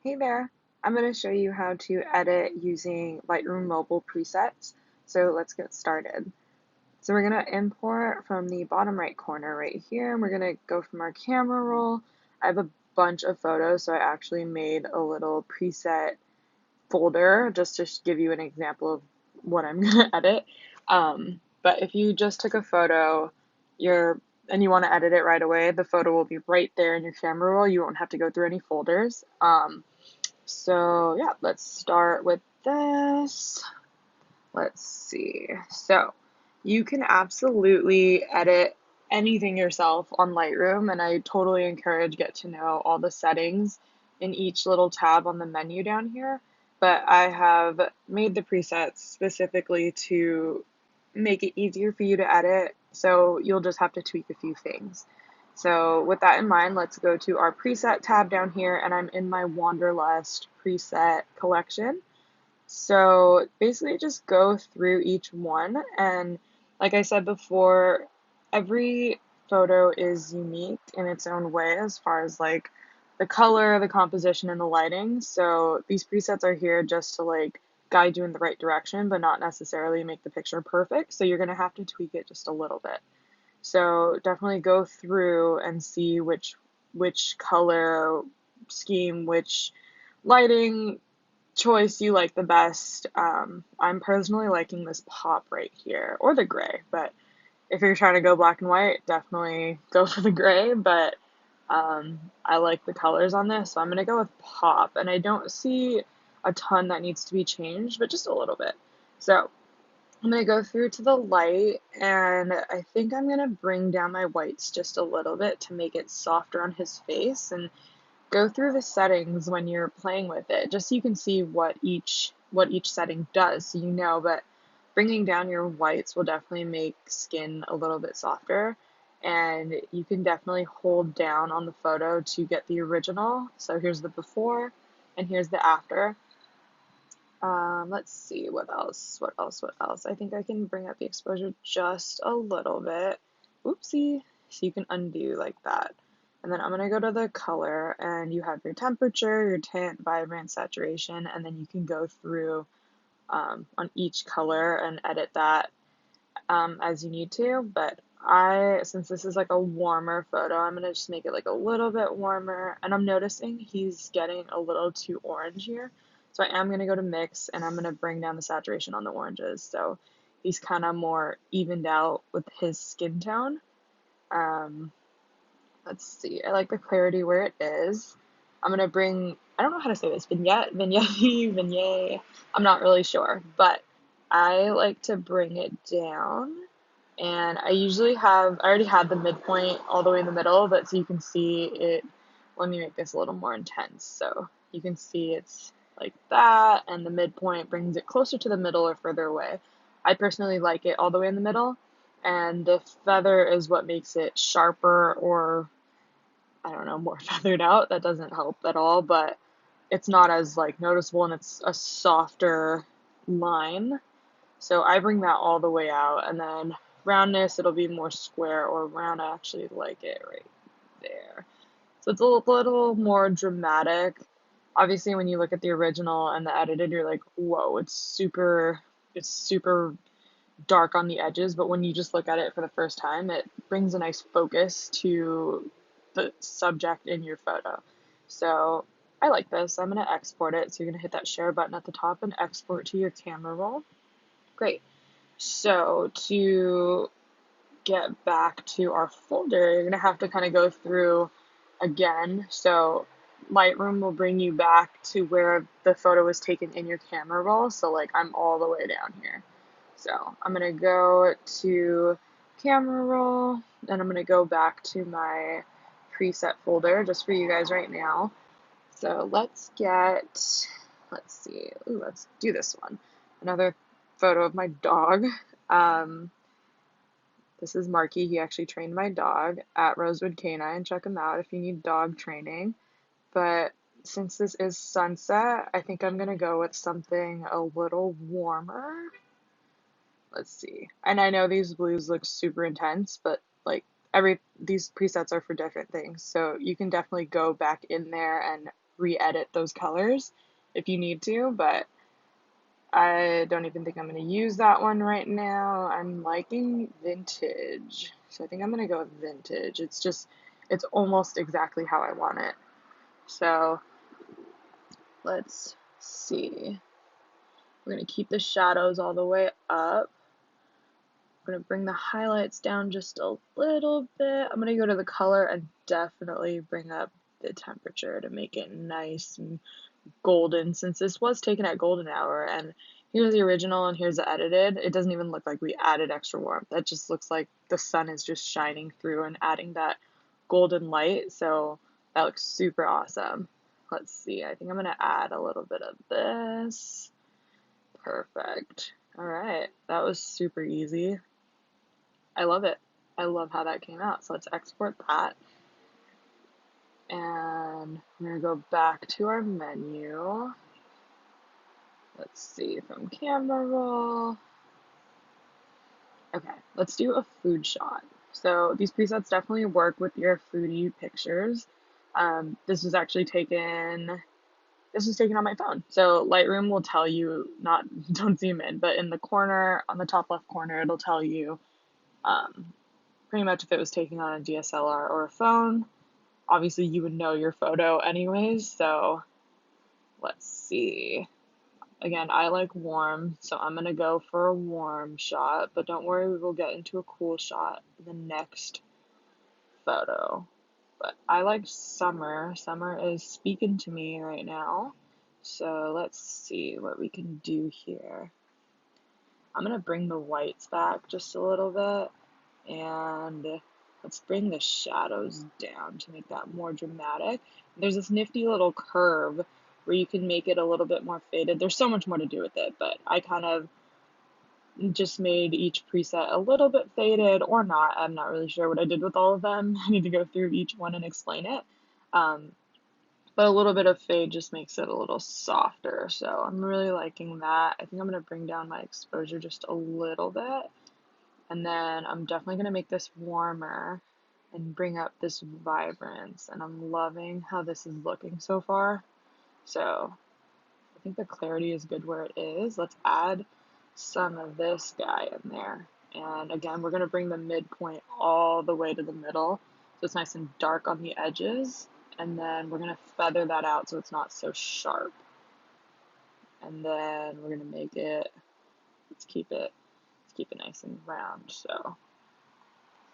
Hey there, I'm going to show you how to edit using Lightroom Mobile presets. So let's get started. So we're going to import from the bottom right corner right here, and we're going to go from our camera roll. I have a bunch of photos, so I actually made a little preset folder just to give you an example of what I'm going to edit. But if you just took a photo, and you want to edit it right away, the photo will be right there in your camera roll. You won't have to go through any folders. So yeah, let's start with this. Let's see. So you can absolutely edit anything yourself on Lightroom, and I totally encourage get to know all the settings in each little tab on the menu down here. But I have made the presets specifically to make it easier for you to edit, so you'll just have to tweak a few things. So with that in mind, let's go to our preset tab down here, and I'm in my Wanderlust preset collection. So basically just go through each one, and like I said before, every photo is unique in its own way as far as like the color, the composition, and the lighting. So these presets are here just to like guide you in the right direction, but not necessarily make the picture perfect. So you're gonna have to tweak it just a little bit. So definitely go through and see which color scheme, which lighting choice you like the best. I'm personally liking this pop right here, or the gray, but if you're trying to go black and white, definitely go for the gray, but I like the colors on this, so I'm gonna go with pop, and I don't see a ton that needs to be changed, but just a little bit. So I'm gonna go through to the light, and I think I'm gonna bring down my whites just a little bit to make it softer on his face, and go through the settings when you're playing with it, just so you can see what each setting does, so you know. But bringing down your whites will definitely make skin a little bit softer, and you can definitely hold down on the photo to get the original. So here's the before, and here's the after. Let's see what else. I think I can bring up the exposure just a little bit. Oopsie. So you can undo like that. And then I'm gonna go to the color, and you have your temperature, your tint, vibrant, saturation, and then you can go through on each color and edit that as you need to. But since this is like a warmer photo, I'm gonna just make it like a little bit warmer. And I'm noticing he's getting a little too orange here. So I am gonna go to mix, and I'm gonna bring down the saturation on the oranges. So he's kind of more evened out with his skin tone. Um, let's see. I like the clarity where it is. I'm gonna bring, I don't know how to say this, vignette. I'm not really sure, but I like to bring it down, and I already had the midpoint all the way in the middle, but so you can see it, let me make this a little more intense. So you can see it's like that, and the midpoint brings it closer to the middle or further away. I personally like it all the way in the middle, and the feather is what makes it sharper, or I don't know, more feathered out. That doesn't help at all, but it's not as like noticeable, and it's a softer line. So I bring that all the way out, and then roundness, it'll be more square or round. I actually like it right there. So it's a little more dramatic. Obviously, when you look at the original and the edited, you're like, whoa, it's super dark on the edges. But when you just look at it for the first time, it brings a nice focus to the subject in your photo. So I like this. I'm gonna export it. So you're gonna hit that share button at the top and export to your camera roll. Great. So to get back to our folder, you're gonna have to kind of go through again. So Lightroom will bring you back to where the photo was taken in your camera roll. So like I'm all the way down here. So I'm gonna go to camera roll, and I'm gonna go back to my preset folder just for you guys right now. So let's see, ooh, let's do this one. Another photo of my dog. Um, this is Marky. He actually trained my dog at Rosewood Canine. Check him out if you need dog training. But since this is sunset, I think I'm gonna go with something a little warmer. Let's see. And I know these blues look super intense, but like these presets are for different things. So you can definitely go back in there and re-edit those colors if you need to, but I don't even think I'm going to use that one right now. I'm liking vintage, so I think I'm going to go with vintage. It's almost exactly how I want it. So let's see. We're going to keep the shadows all the way up. I'm going to bring the highlights down just a little bit. I'm going to go to the color and definitely bring up the temperature to make it nice and golden, since this was taken at golden hour, and here's the original and here's the edited. It doesn't even look like we added extra warmth. That just looks like the sun is just shining through and adding that golden light, so that looks super awesome. Let's see, I think I'm gonna add a little bit of this. Perfect. All right, that was super easy. I love it. I love how that came out. So let's export that. And I'm going to go back to our menu. Let's see, from camera roll. Okay, let's do a food shot. So these presets definitely work with your foodie pictures. This was actually taken on my phone. So Lightroom will tell you, not, don't zoom in, but in the corner, on the top left corner, it'll tell you pretty much if it was taken on a DSLR or a phone. Obviously you would know your photo anyways, so let's see. Again, I like warm, so I'm going to go for a warm shot, but don't worry, we will get into a cool shot in the next photo. But I like summer. Summer is speaking to me right now, so let's see what we can do here. I'm going to bring the whites back just a little bit, and let's bring the shadows down to make that more dramatic. There's this nifty little curve where you can make it a little bit more faded. There's so much more to do with it, but I kind of just made each preset a little bit faded, or not. I'm not really sure what I did with all of them. I need to go through each one and explain it. But a little bit of fade just makes it a little softer, so I'm really liking that. I think I'm going to bring down my exposure just a little bit. And then I'm definitely going to make this warmer and bring up this vibrance. And I'm loving how this is looking so far. So I think the clarity is good where it is. Let's add some of this guy in there. And again, we're going to bring the midpoint all the way to the middle, so it's nice and dark on the edges. And then we're going to feather that out so it's not so sharp. And then we're going to make it, let's keep it nice and round. So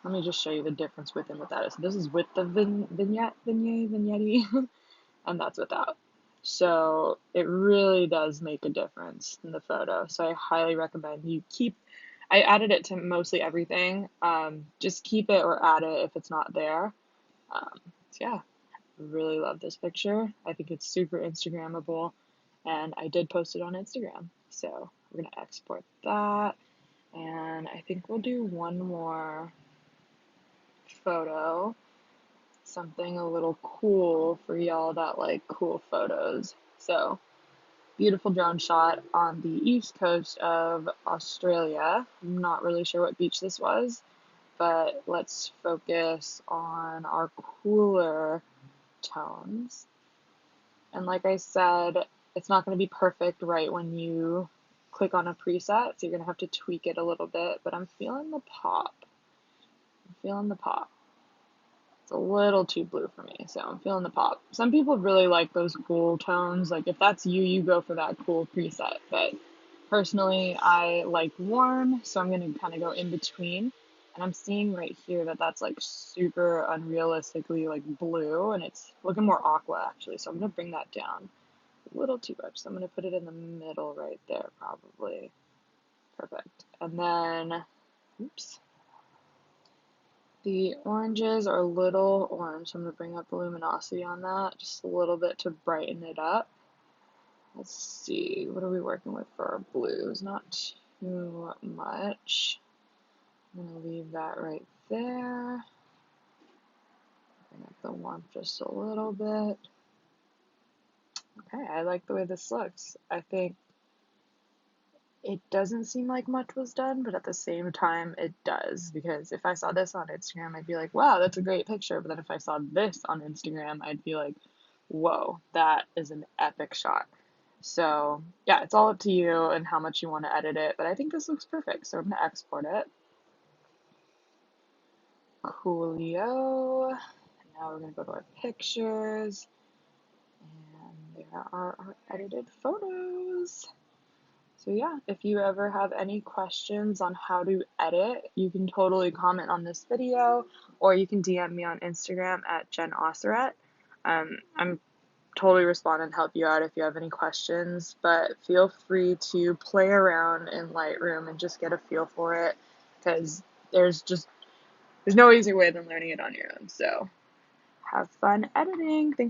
let me just show you the difference with and without it. So this is with the vignette, and that's without. So it really does make a difference in the photo. So I highly recommend you I added it to mostly everything. Just keep it or add it if it's not there. So yeah, really love this picture. I think it's super Instagrammable, and I did post it on Instagram. So we're gonna export that. And I think we'll do one more photo, something a little cool for y'all that like cool photos. So, beautiful drone shot on the east coast of Australia. I'm not really sure what beach this was, but let's focus on our cooler tones. And like I said, it's not going to be perfect right when you click on a preset, so you're going to have to tweak it a little bit, but I'm feeling the pop. It's a little too blue for me, so I'm feeling the pop. Some people really like those cool tones. Like, if that's you, you go for that cool preset. But personally, I like warm, so I'm going to kind of go in between. And I'm seeing right here that that's like super unrealistically like blue, and it's looking more aqua actually. So I'm going to bring that down a little too much. So I'm going to put it in the middle right there, probably. Perfect. And then, oops. The oranges are a little orange, so I'm going to bring up the luminosity on that just a little bit to brighten it up. Let's see, what are we working with for our blues? Not too much. I'm going to leave that right there. Bring up the warmth just a little bit. Okay, I like the way this looks. I think it doesn't seem like much was done, but at the same time, it does. Because if I saw this on Instagram, I'd be like, wow, that's a great picture. But then if I saw this on Instagram, I'd be like, whoa, that is an epic shot. So yeah, it's all up to you and how much you want to edit it, but I think this looks perfect. So I'm gonna export it. Coolio. Now we're gonna go to our pictures, and there are our edited photos. So yeah, if you ever have any questions on how to edit, you can totally comment on this video, or you can DM me on Instagram at Jen Osseret. I'm totally respond and help you out if you have any questions, but feel free to play around in Lightroom and just get a feel for it, because there's no easier way than learning it on your own. So have fun editing. Thanks